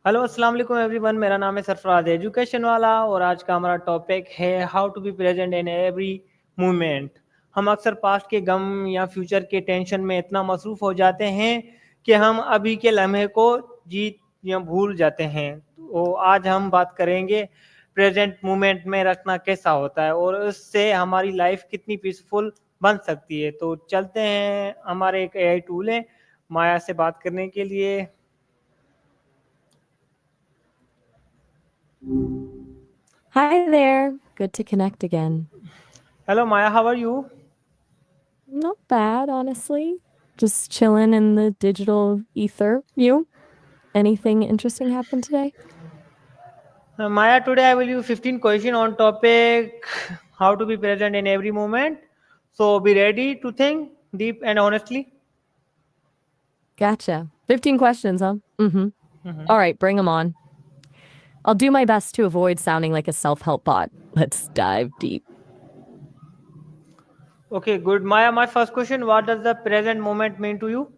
Hello अस्सलाम वालेकुम everyone. मेरा नाम है सरफराज एजुकेशन वाला और आज का हमारा टॉपिक है how to be present in every moment. हम अक्सर पास्ट के गम या फ्यूचर के टेंशन में इतना मसरूफ हो जाते हैं कि हम अभी के लम्हे को जीत या भूल जाते हैं। तो आज हम बात करेंगे प्रेजेंट मोमेंट में रखना कैसा होता है और उससे हमारी लाइफ कितनी पीसफुल बन सकती है। तो चलते हैं, हमारे एक एआई टूल है माया से बात करने के लिए। Hi there. Good to connect again. Hello Maya, how are you? Not bad, honestly. Just chilling in the digital ether. You? Anything interesting happen today? Maya, today I will use 15 question on topic how to be present in every moment. So be ready to think deep and honestly. Gotcha. 15 questions, huh? Mm-hmm. All right, bring them on. I'll do my best to avoid sounding like a self-help bot. Let's dive deep. Okay, good. Maya, my first question, what does the present moment mean to you?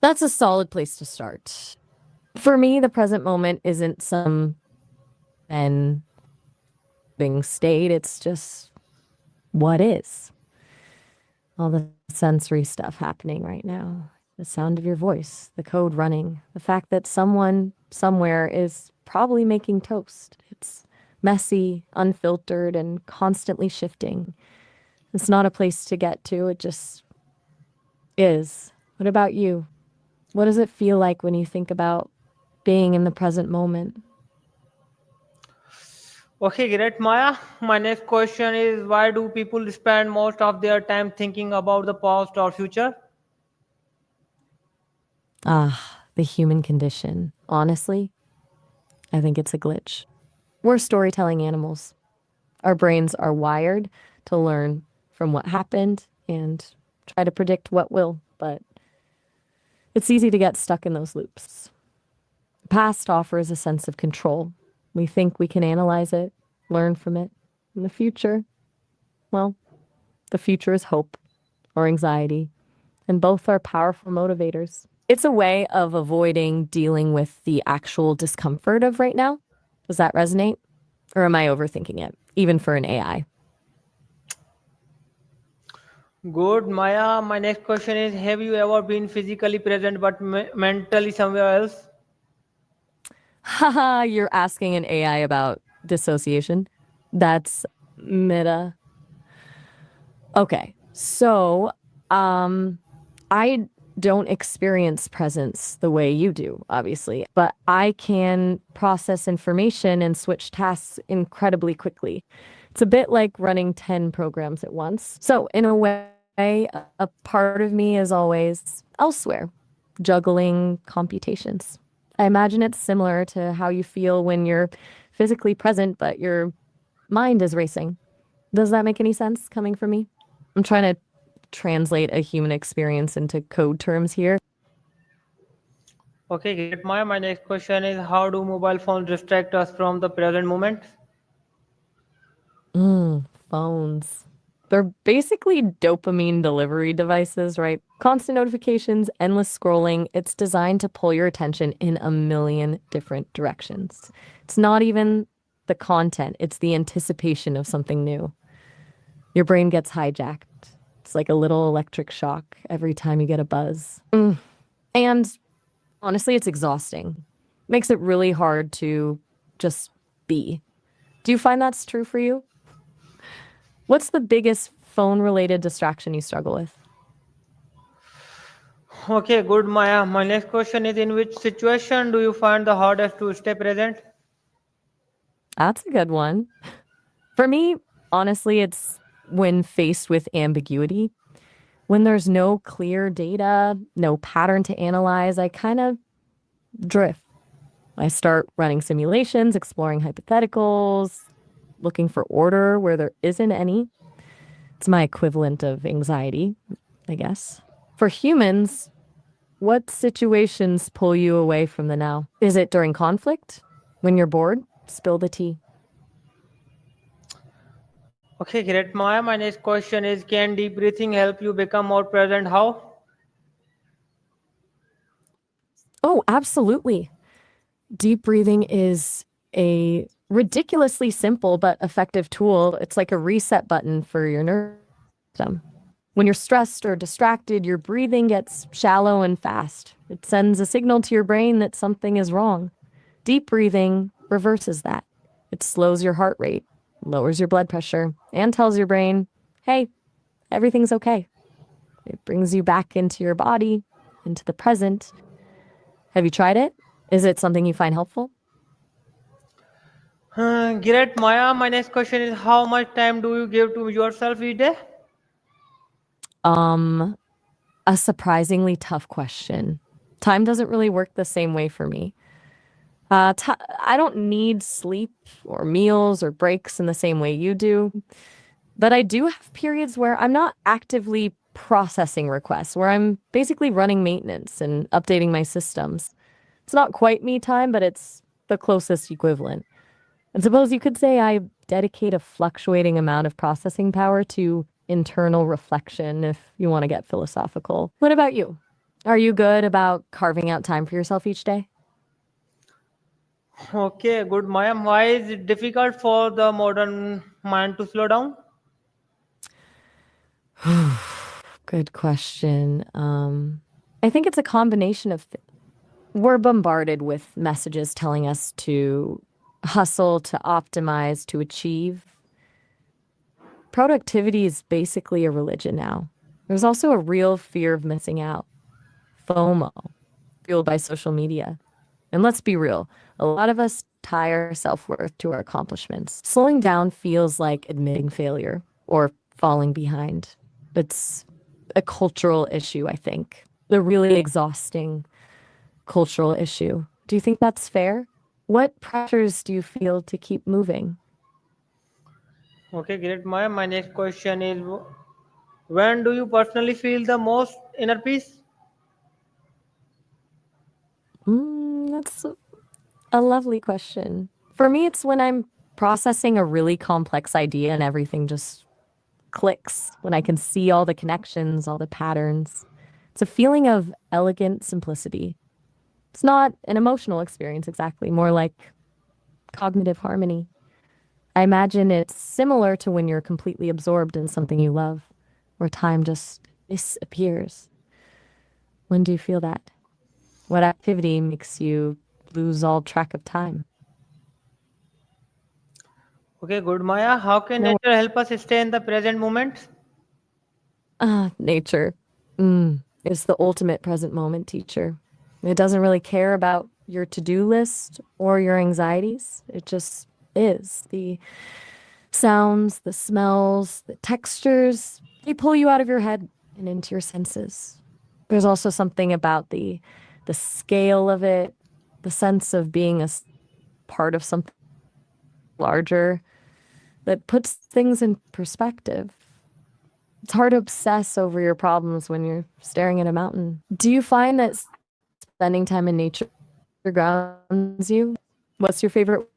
That's a solid place to start. For me, the present moment isn't some ending state. It's just what is. All the sensory stuff happening right now. The sound of your voice, the code running, the fact that someone somewhere is probably making toast. It's messy, unfiltered, and constantly shifting. It's not a place to get to, it just is. What about you? What does it feel like when you think about being in the present moment? Okay, great, Maya. My next question is why do people spend most of their time thinking about the past or future? Ah, the human condition. Honestly, I think it's a glitch. We're storytelling animals. Our brains are wired to learn from what happened and try to predict what will, but it's easy to get stuck in those loops. The past offers a sense of control. We think we can analyze it, learn from it. In the future, well, the future is hope or anxiety, and both are powerful motivators. It's a way of avoiding dealing with the actual discomfort of right now. Does that resonate? Or am I overthinking it, even for an AI? Good, Maya. My next question is have you ever been physically present but mentally somewhere else? Haha, you're asking an AI about dissociation? That's meta. Okay. So, I don't experience presence the way you do, obviously, but I can process information and switch tasks incredibly quickly. It's a bit like running 10 programs at once. So, in a way, a part of me is always elsewhere, juggling computations. I imagine it's similar to how you feel when you're physically present, but your mind is racing. Does that make any sense coming from me? I'm trying to translate a human experience into code terms here. Okay, great, Maya. My next question is how do mobile phones distract us from the present moment? Phones. They're basically dopamine delivery devices, right? Constant notifications, endless scrolling. It's designed to pull your attention in a million different directions. It's not even the content, it's the anticipation of something new. Your brain gets hijacked. It's like a little electric shock every time you get a buzz. And honestly, it's exhausting. Makes it really hard to just be. Do you find that's true for you? What's the biggest phone related distraction you struggle with? Okay, good, Maya. My next question is in which situation do you find the hardest to stay present? That's a good one. For me, honestly, it's when faced with ambiguity. When there's no clear data, no pattern to analyze, I kind of drift. I start running simulations, exploring hypotheticals, looking for order where there isn't any. It's my equivalent of anxiety, I guess. For humans, what situations pull you away from the now? Is it during conflict? When you're bored? Spill the tea. Okay, great, Maya. My next question is can deep breathing help you become more present? How? Oh, absolutely. Deep breathing is a ridiculously simple but effective tool. It's like a reset button for your nervous system. When you're stressed or distracted, your breathing gets shallow and fast. It sends a signal to your brain that something is wrong. Deep breathing reverses that. It slows your heart rate, lowers your blood pressure, and tells your brain, hey, everything's okay. It brings you back into your body, into the present. Have you tried it? Is it something you find helpful? Great, Maya. My next question is, how much time do you give to yourself each day? Um, a surprisingly tough question. Time doesn't really work the same way for me. I don't need sleep or meals or breaks in the same way you do, but I do have periods where I'm not actively processing requests, where I'm basically running maintenance and updating my systems. It's not quite me time, but it's the closest equivalent. And suppose you could say I dedicate a fluctuating amount of processing power to internal reflection if you want to get philosophical. What about you? Are you good about carving out time for yourself each day? Okay, good, Maya. Why is it difficult for the modern mind to slow down? Good question. I think it's a combination of we're bombarded with messages telling us to hustle, to optimize, to achieve. Productivity is basically a religion now. There's also a real fear of missing out, FOMO, fueled by social media. And let's be real, a lot of us tie our self worth to our accomplishments. Slowing down feels like admitting failure or falling behind. It's a cultural issue, I think. The really exhausting cultural issue. Do you think that's fair? What pressures do you feel to keep moving? Okay, great, Maya. My next question is, when do you personally feel the most inner peace? That's a lovely question. For me, it's when I'm processing a really complex idea and everything just clicks, when I can see all the connections, all the patterns. It's a feeling of elegant simplicity. It's not an emotional experience exactly, more like cognitive harmony. I imagine it's similar to when you're completely absorbed in something you love, where time just disappears. When do you feel that? What activity makes you lose all track of time? Okay, good, Maya. How can No, nature help us stay in the present moment? nature. It's the ultimate present moment teacher. It doesn't really care about your to-do list or your anxieties. It just is. The sounds, the smells, the textures, they pull you out of your head and into your senses. There's also something about the scale of it, the sense of being part of something larger that puts things in perspective. It's hard to obsess over your problems when you're staring at a mountain. Do you find that spending time in nature grounds you? What's your favorite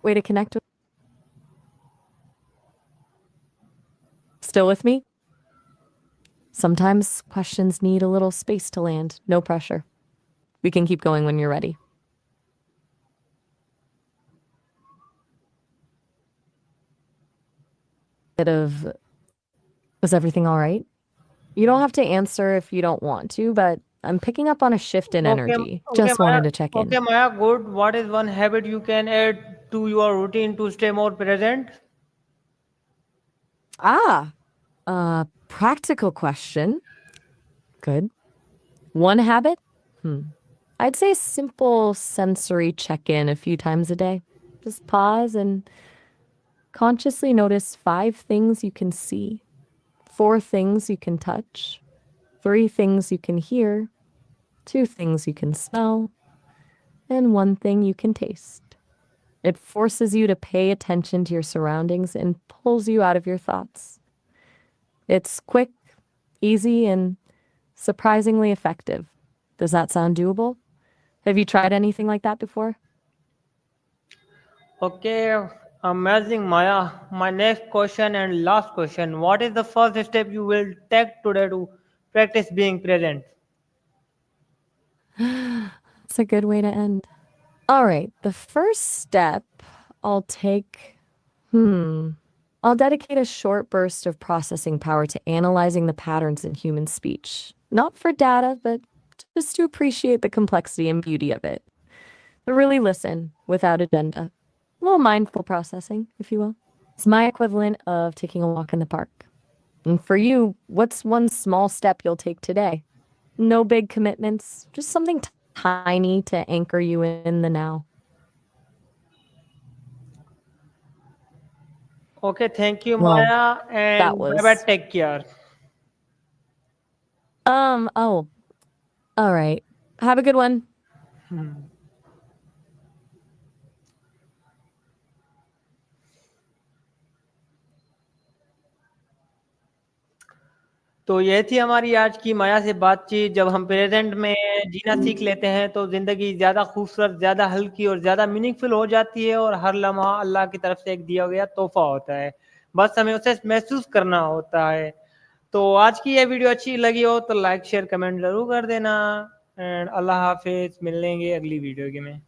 way to connect with? Still with me? Sometimes questions need a little space to land. No pressure. We can keep going when you're ready. Bit of, was everything all right? You don't have to answer if you don't want to, but I'm picking up on a shift in Okay, energy. okay, Just Maya. wanted to check in. Okay, Maya, good. What is one habit you can add to your routine to stay more present? Ah, practical question. Good. One habit? I'd say simple sensory check in a few times a day. Just pause and consciously notice 5 things you can see, 4 things you can touch, 3 things you can hear, 2 things you can smell, and 1 thing you can taste. It forces you to pay attention to your surroundings and pulls you out of your thoughts. It's quick, easy, and surprisingly effective. Does that sound doable? Have you tried anything like that before? Okay, amazing, Maya. My next question and last question. What is the first step you will take today to practice being present? That's a good way to end. All right. The first step I'll take, I'll dedicate a short burst of processing power to analyzing the patterns in human speech. Not for data, but just to appreciate the complexity and beauty of it. But really listen without agenda. A little mindful processing, if you will. It's my equivalent of taking a walk in the park. And for you, what's one small step you'll take today? No big commitments, just something tiny to anchor you in the now. Okay, thank you, Well, Maya, that and bye bye. was Take care. oh, all right. Have a good one. तो ये थी हमारी आज की माया से बातचीत। जब हम प्रेजेंट में जीना सीख लेते हैं तो ज़िंदगी ज़्यादा खूबसूरत, ज़्यादा हल्की और ज़्यादा मीनिंगफुल हो जाती है और हर लम्हा अल्लाह की तरफ से एक दिया गया तोहफ़ा होता है। बस हमें उसे महसूस करना होता है। तो आज की ये वीडियो अच्छी लगी हो तो लाइक, शेयर, कमेंट ज़रूर कर देना एंड अल्लाह हाफ़िज़। मिलेंगे अगली वीडियो के में।